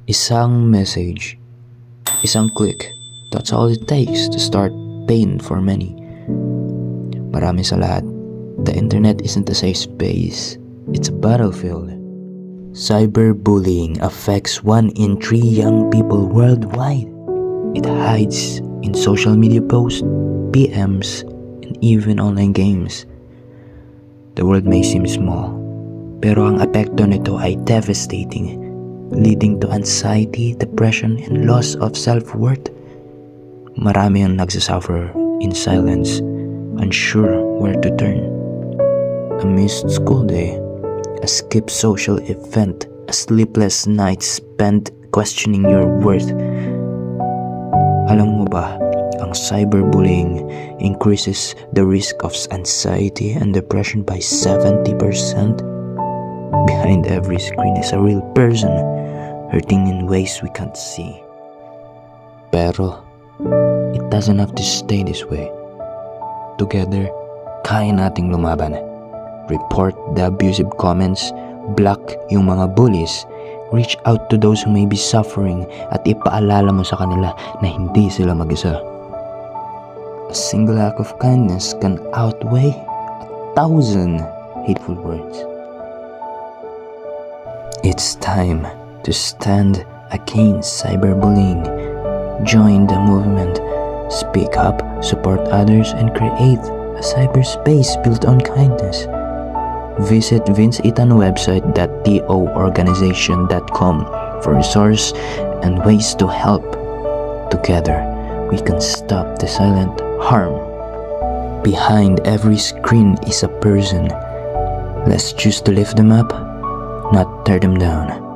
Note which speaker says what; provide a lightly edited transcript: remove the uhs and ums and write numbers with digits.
Speaker 1: Isang message, isang click, that's all it takes to start pain for many. Marami sa lahat, the internet isn't a safe space, it's a battlefield. Cyberbullying affects 1 in 3 young people worldwide. It hides in social media posts, PMs, and even online games. The world may seem small, pero ang epekto nito ay devastating, leading to anxiety, depression, and loss of self-worth. Marami ang nagsasuffer in silence, unsure where to turn. A missed school day, a skipped social event, a sleepless night spent questioning your worth. Alam mo ba, ang cyberbullying increases the risk of anxiety and depression by 70%. Behind every screen is a real person, hurting in ways we can't see. Pero, it doesn't have to stay this way. Together, kaya nating lumaban. Report the abusive comments, block yung mga bullies, reach out to those who may be suffering at ipaalala mo sa kanila na hindi sila mag-isa. A single act of kindness can outweigh 1,000 hateful words. It's time to stand against cyberbullying. Join the movement, speak up, support others, and create a cyberspace built on kindness. Visit Vince Itan website .toorganization.com for resources and ways to help. Together, we can stop the silent harm. Behind every screen is a person. Let's choose to lift them up, not tear them down.